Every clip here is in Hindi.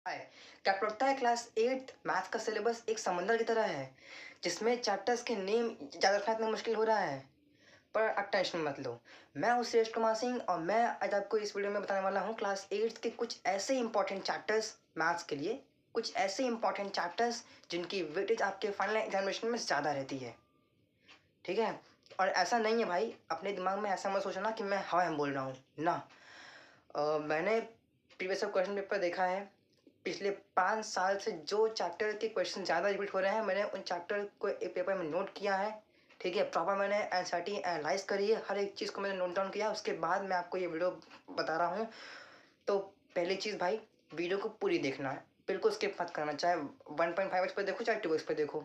हाय। क्या आपको लगता है क्लास 8 मैथ का सिलेबस एक समंदर की तरह है जिसमें चैप्टर्स के नेम ज़्यादा रखना इतना मुश्किल हो रहा है? पर अब टेंशन मत लो। मैं हूँ सुरेश कुमार सिंह और मैं आज आपको इस वीडियो में बताने वाला हूँ क्लास 8 के कुछ ऐसे इंपॉर्टेंट चैप्टर्स मैथ्स के लिए, कुछ ऐसे इंपॉर्टेंट चैप्टर्स जिनकी वेटेज आपके फाइनल एग्जामिनेशन में ज़्यादा रहती है। ठीक है? और ऐसा नहीं है भाई, अपने दिमाग में ऐसा मत सोचना कि मैं हवा में बोल रहा हूँ ना। मैंने प्रीवियस क्वेश्चन पेपर देखा है। पिछले 5 साल से जो चैप्टर के क्वेश्चन ज़्यादा रिपीट हो रहे हैं, मैंने उन चैप्टर को एक पेपर में नोट किया है। ठीक है? प्रॉपर मैंने एनसीईआरटी एनालाइज करी है, हर एक चीज़ को मैंने नोट डाउन किया, उसके बाद मैं आपको ये वीडियो बता रहा हूँ। तो पहली चीज़ भाई, वीडियो को पूरी देखना है, बिल्कुल स्किप मत करना, चाहे 1.5x पर देखो चाहे 2x पर देखो।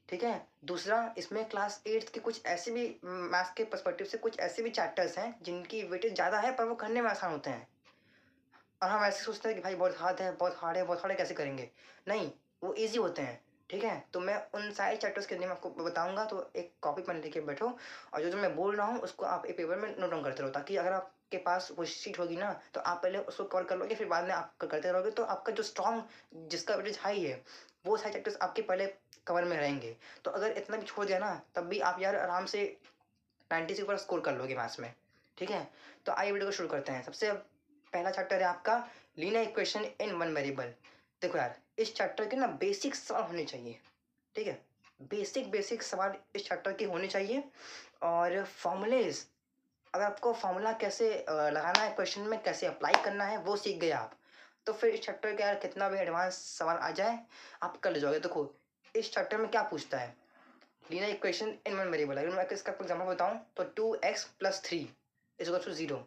ठीक है? दूसरा, इसमें क्लास 8 के कुछ ऐसे भी मैथ्स के पर्सपेक्टिव से कुछ ऐसे भी चैप्टर्स हैं जिनकी वेटेज ज़्यादा है पर वो करने में आसान होते हैं। और हम ऐसे सोचते हैं कि भाई बहुत हार्ड है, बहुत हार्ड है, बहुत हार्ड है, कैसे करेंगे? नहीं, वो ईज़ी होते हैं। ठीक है? तो मैं उन सारे चैप्टर्स के नेम आपको बताऊँगा, तो एक कॉपी पेन लेके बैठो और जो-जो मैं बोल रहा हूँ उसको आप एक पेपर में नोट डाउन करते रहो, ताकि अगर आपके पास वो शीट होगी ना, तो आप पहले उसको कवर कर लोगे, फिर बाद में आप करते रहोगे तो आपका जो स्ट्रॉन्ग जिसका वेटेज हाई है, वो सारे चैप्टर्स आपके पहले कवर में रहेंगे। तो अगर इतना भी छोड़ दिया ना, तब भी आप यार आराम से 90 से ऊपर स्कोर कर लोगे मैथ्स में। ठीक है? तो आइए वीडियो को शुरू करते हैं। सबसे पहला चैप्टर है आपका linear equation in one variable. देखो यार, इस चैप्टर के ना बेसिक सवाल होने चाहिए। ठीक है? बेसिक सवाल इस चैप्टर के होने चाहिए। और फॉर्मूलेज, अगर आपको फॉर्मूला कैसे लगाना है, क्वेश्चन में कैसे अप्लाई करना है, वो सीख गए आप, तो फिर इस चैप्टर का यार कितना भी एडवांस सवाल आ जाए, आप कर ले जाओगे। देखो, इस चैप्टर में क्या पूछता है? Linear equation in one variable. अगर मैं इसका एग्जांपल बताऊं तो 2x + 3 = 0।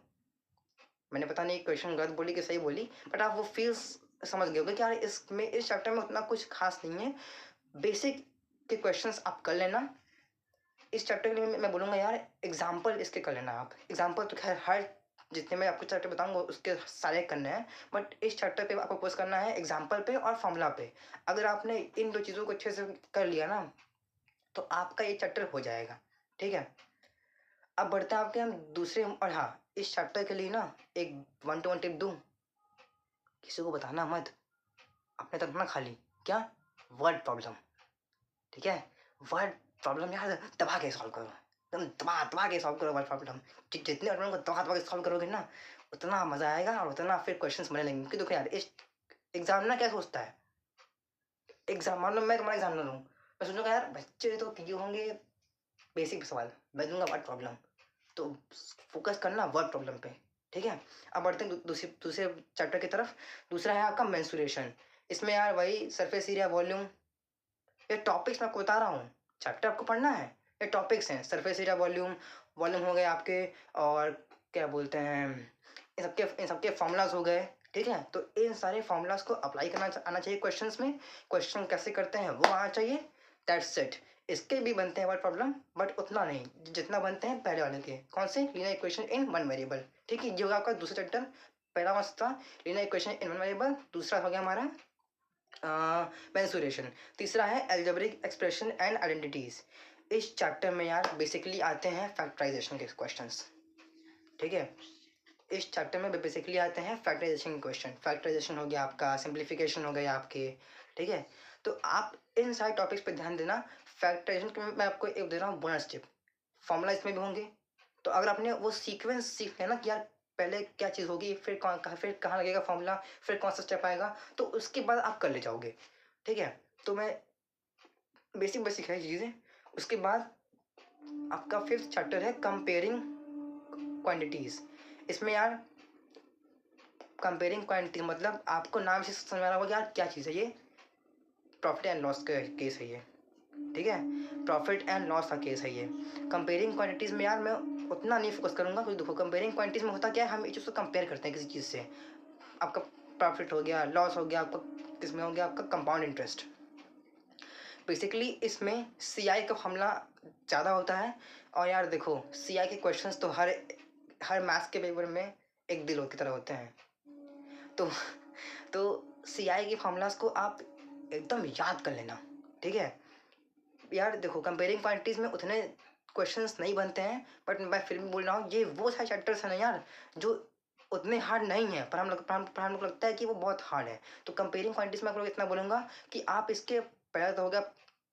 मैंने पता नहीं क्वेश्चन गलत बोली कि सही बोली, बट आप वो फील्स समझ गए होगे कि यार इसमें इस चैप्टर में उतना कुछ खास नहीं है। बेसिक के क्वेश्चंस आप कर लेना। इस चैप्टर के लिए मैं बोलूँगा यार, एग्जाम्पल इसके कर लेना आप। एग्जाम्पल तो खैर हर जितने मैं आपको चैप्टर बताऊंगा उसके सारे करने हैं, बट इस चैप्टर पे आपको फोकस करना है एग्जाम्पल पे और फॉर्मूला पे। अगर आपने इन दो चीज़ों को अच्छे से कर लिया ना, तो आपका ये चैप्टर हो जाएगा। ठीक है? अब बढ़ते हैं आपके हम दूसरे। और हाँ, इस चैप्टर के लिए ना एक 1 to 1 टिप दूँ, किसी को बताना मत, अपने तक ना खाली। क्या? Word problem. ठीक है? वर्ड प्रॉब्लम यार दबा के सॉल्व करो, एकदम दबा दबा के सॉल्व करो वर्ड प्रॉब्लम। जितने प्रॉब्लम को दबा दबा के सॉल्व करोगे ना, उतना मजा आएगा और उतना फिर क्वेश्चंस बनने लगेंगे। क्योंकि देखो यार, इस एग्जाम ना क्या सोचता है, एग्जाम मान लो मैं तुम्हारा एग्जामिनर हूँ, मैं सोचूंगा यार बच्चे तो किए होंगे बेसिक सवाल, मैं दूंगा वर्ड प्रॉब्लम। तो फोकस करना वर्ड प्रॉब्लम पे। ठीक है? अब बढ़ते हैं दूसरे दूसरे चैप्टर की तरफ। दूसरा है आपका मेंसुरेशन। इसमें यार वही सरफेस एरिया, वॉल्यूम, ये टॉपिक्स मैं आपको बता रहा हूँ। चैप्टर आपको पढ़ना है, ये टॉपिक्स हैं। सरफेस एरिया, वॉल्यूम, वॉल्यूम हो गए आपके, और क्या बोलते हैं, इन सबके फॉर्मूलाज हो गए। ठीक है? तो इन सारे फॉर्मूलाज को अप्लाई करना आना चाहिए क्वेश्चंस में। क्वेश्चन कैसे करते हैं वो आना चाहिए। That's it. इसके भी बनते हैं वर्ड प्रॉब्लम, बट उतना नहीं जितना बनते हैं पहले वाले के। कौन से? Linear equation in one variable. ठीक है? ये होगा आपका दूसरा चैप्टर। पहला कौन सा था? Linear equation in one variable. दूसरा हो गया हमारा मेंसुरेशन। तीसरा है एल्जेब्रिक एक्सप्रेशन एंड आइडेंटिटीज। इस चैप्टर में यार बेसिकली आते हैं फैक्टराइजेशन के क्वेश्चंस। ठीक है? इस चैप्टर में बेसिकली आते हैं फैक्टराइजेशन के क्वेश्चन। फैक्टराइजेशन हो गया आपका, सिंप्लीफिकेशन हो गया आपके। ठीक है? तो आप इन सारे टॉपिक्स पे ध्यान देना। फैक्टराइजेशन के मैं आपको एक दे रहा हूँ बोनस टिप, फॉर्मूला इसमें भी होंगे। तो अगर आपने वो सीक्वेंस सीख लिया ना कि यार पहले क्या चीज़ होगी, फिर कहाँ लगेगा फॉर्मूला, फिर कौन सा स्टेप आएगा, तो उसके बाद आप कर ले जाओगे। ठीक है? तो मैं बेसिक बेसिक है चीज़ें। उसके बाद आपका फिफ्थ चैप्टर है कंपेयरिंग क्वांटिटीज़। इसमें यार कंपेयरिंग क्वांटिटी मतलब आपको नाम से समझ में आ रहा होगा कि यार क्या चीज़ है ये। प्रॉफिट एंड लॉस का केस है ये। ठीक है? प्रॉफिट एंड लॉस का केस है ये। कंपेयरिंग क्वांटिटीज़ में यार मैं उतना नहीं फोकस करूंगा, क्योंकि देखो कंपेयरिंग क्वांटिटीज़ में होता क्या है, हम एक चीज़ को कंपेयर करते हैं किसी चीज़ से। आपका प्रॉफिट हो गया, लॉस हो गया, आपका किसमें हो गया, आपका कंपाउंड इंटरेस्ट। बेसिकली इसमें सी आई का हमला ज़्यादा होता है। और यार देखो, सी आई के क्वेश्चंस तो हर हर मैथ्स के पेपर में एक दिल की तरह होते हैं। तो तो सी आई के फॉर्मूलाज को आप एकदम याद कर लेना। ठीक है? यार देखो, कंपेयरिंग क्वांटिटीज़ में उतने क्वेश्चंस नहीं बनते हैं, बट मैं फिर भी बोल रहा हूँ, ये वो सारे चैप्टर्स हैं ना यार, जो उतने हार्ड नहीं है, पर हम लोग लगता है कि वो बहुत हार्ड है। तो कंपेयरिंग क्वांटिटीज में आप लोग इतना बोलूँगा कि आप इसके पहला तो हो गया,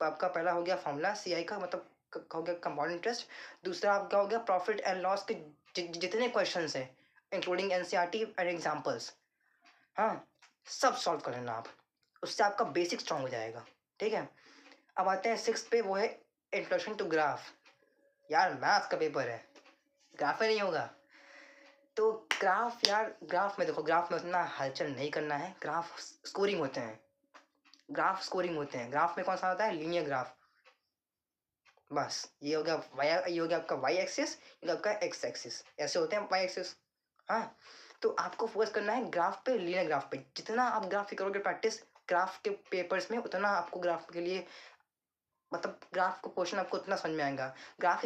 आपका पहला हो गया फॉर्मूला सीआई का, मतलब हो गया कंपाउंड इंटरेस्ट। दूसरा आपका हो गया प्रॉफिट एंड लॉस के जितने क्वेश्चंस हैं इंक्लूडिंग एनसीईआरटी एंड एग्जांपल्स, हाँ, सब सॉल्व कर लेना आप, उससे आपका बेसिक स्ट्रांग हो जाएगा। ठीक है, अब आते हैं 6 पे, वो है इंट्रोडक्शन टू ग्राफ। यार मैथ्स का पेपर है, ग्राफ में नहीं होगा। तो ग्राफ, यार ग्राफ में देखो, ग्राफ में उतना हलचल नहीं करना है, ग्राफ स्कोरिंग होते हैं, ग्राफ स्कोरिंग होते हैं। ग्राफ में कौन सा होता है? Linear graph. बस ये हो गया वाई, ये हो गया आपका वाई एक्सिस, ये आपका एक्स एक्सिस, ऐसे होते हैं वाई एक्सिस। हाँ, तो आपको फोकस करना है ग्राफ पे, लीनियर ग्राफ पे। जितना आप ग्राफ की करोगे प्रैक्टिस ग्राफ के पेपर्स में, उतना आपको ग्राफ के लिए, मतलब ग्राफ को क्वेश्चन आपको उतना समझ में आएगा। ग्राफ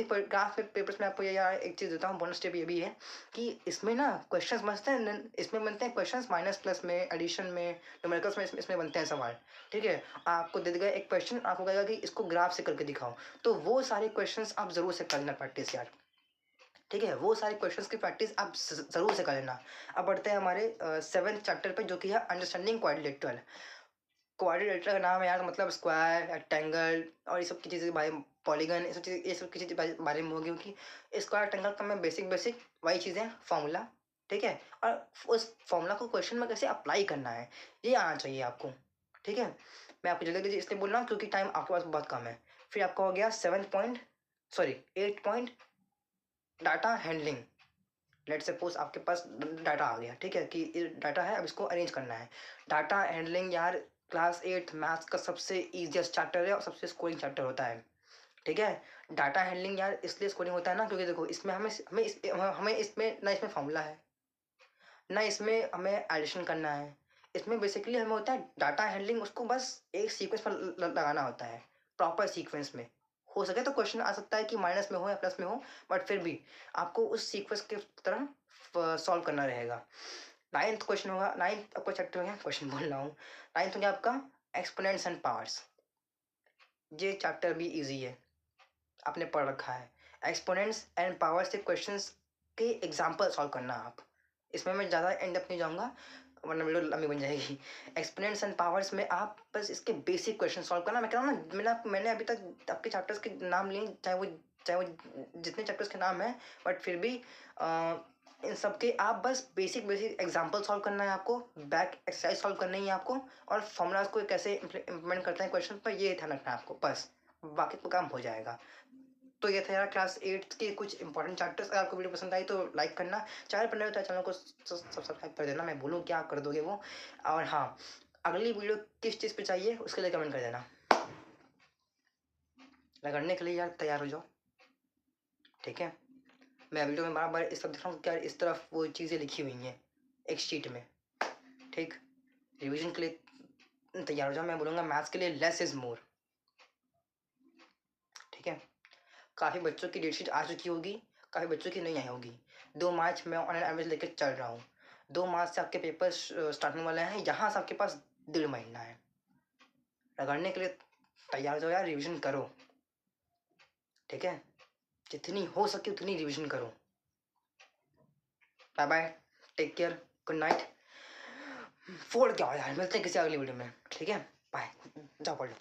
के पेपर्स में आपको ये यार एक चीज़ देता हूँ, बोनस टिप ये भी है कि इसमें ना क्वेश्चंस बनते हैं, इसमें बनते हैं क्वेश्चंस माइनस प्लस में, एडिशन में, न्यूमेरिकल्स में, इसमें बनते हैं सवाल। ठीक है, आपको दे देगा एक क्वेश्चन, आपको कहेगा कि इसको ग्राफ से करके दिखाओ, तो वो सारे क्वेश्चंस आप जरूर से कर लेना प्रैक्टिस यार। ठीक है, वो सारे क्वेश्चंस की प्रैक्टिस आप जरूर से कर लेना। अब बढ़ते हैं हमारे 7th चैप्टर पे, जो कि है अंडरस्टैंडिंग क्वाड्रिलेटरल। क्वाड्रिलेटरल का नाम है यार, मतलब स्क्वायर, रेक्टेंगल और ये सब की चीज़ें भाई, पॉलीगन, ये सब की चीज़ें बारे में होगी, क्योंकि स्क्वायर रेक्टेंगल का मैं बेसिक वही चीज़ें फार्मूला। ठीक है, और उस फार्मूला को क्वेश्चन में कैसे अप्लाई करना है ये आना चाहिए आपको। ठीक है, मैं आपको जल्दी इसलिए बोल रहा हूँ क्योंकि टाइम आपके पास बहुत कम है। फिर आपका हो गया 8 point data handling. Let suppose आपके पास डाटा आ गया, ठीक है, कि डाटा है, अब इसको अरेंज करना है। डाटा हैंडलिंग यार क्लास 8 मैथ्स का सबसे ईजिएस्ट चैप्टर है और सबसे स्कोरिंग चैप्टर होता है। ठीक है, डाटा हैंडलिंग यार इसलिए स्कोरिंग होता है ना, क्योंकि देखो इसमें हमें इसमें ना इसमें फॉर्मूला है, ना इसमें हमें एडिशन करना है। इसमें बेसिकली हमें होता है डाटा हैंडलिंग, उसको बस एक सीक्वेंस पर लगाना होता है, प्रॉपर सीक्वेंस में। हो सके तो क्वेश्चन आ सकता है कि माइनस में हो या प्लस में हो, बट फिर भी आपको उस सीक्वेंस के तरह सॉल्व करना रहेगा। 9th क्वेश्चन होगा, 9th आपका चैप्टर हो गया, क्वेश्चन बोल रहा हूँ, 9th हो गया आपका एक्सपोनेंट्स एंड पावर्स। ये चैप्टर भी इजी है, आपने पढ़ रखा है। एक्सपोनेंट्स एंड पावर्स से क्वेश्चंस के एग्जांपल सॉल्व करना आप। इसमें मैं ज़्यादा एंड अप नहीं जाऊँगा वरना वीडियो लंबी बन जाएगी। एक्सपोनेंट्स एंड पावर्स में आप बस इसके बेसिक क्वेश्चन सॉल्व करना। मैं कह रहा हूँ ना, मैंने अभी तक आपके चैप्टर्स के नाम लिए, चाहे वो जितने चैप्टर्स के नाम हैं, बट फिर भी इन सब के आप बस बेसिक एग्जांपल सॉल्व करना है आपको, बैक एक्सरसाइज सॉल्व करनी है आपको, और फॉर्मूलाज को कैसे इम्प्लीमेंट करते हैं क्वेश्चन पर, ये ध्यान रखना है आपको बस, बाकी तो काम हो जाएगा। तो ये था यार क्लास 8 के कुछ इंपॉर्टेंट चैप्टर्स। अगर आपको वीडियो पसंद आई तो लाइक करना, चैनल पर नए हो तो चैनल को सब्सक्राइब कर देना, मैं बोलूँ क्या कर दोगे वो। और हाँ, अगली वीडियो किस चीज़ पे चाहिए उसके लिए कमेंट कर देना, रगड़ने के लिए यार तैयार हो जाओ। ठीक है, मैं वीडियो में बार बार इस तरफ दिख रहा हूँ क्या, इस तरफ वो चीज़ें लिखी हुई हैं एक शीट में। ठीक, रिविजन के लिए तैयार हो जाओ। मैं बोलूँगा मैथ्स के लिए लेस इज़ मोर। ठीक है, काफ़ी बच्चों की डेटशीट आ चुकी होगी, काफ़ी बच्चों की नहीं आई होगी। 2 मार्च मैं ऑन एन एवरेज लेकर चल रहा हूँ। 2 मार्च से आपके पेपर स्टार्ट होने वाले हैं, यहाँ से आपके पास 1.5 महीना है। रगड़ने के लिए तैयार हो जाओ यार, रिविजन करो। ठीक है, जितनी हो सके उतनी रिविजन करो। Bye bye, take care, good night. फोड़ क्या हो यार, मिलते हैं किसी अगली वीडियो में। ठीक है, बाय, जाओ पढ़ लो।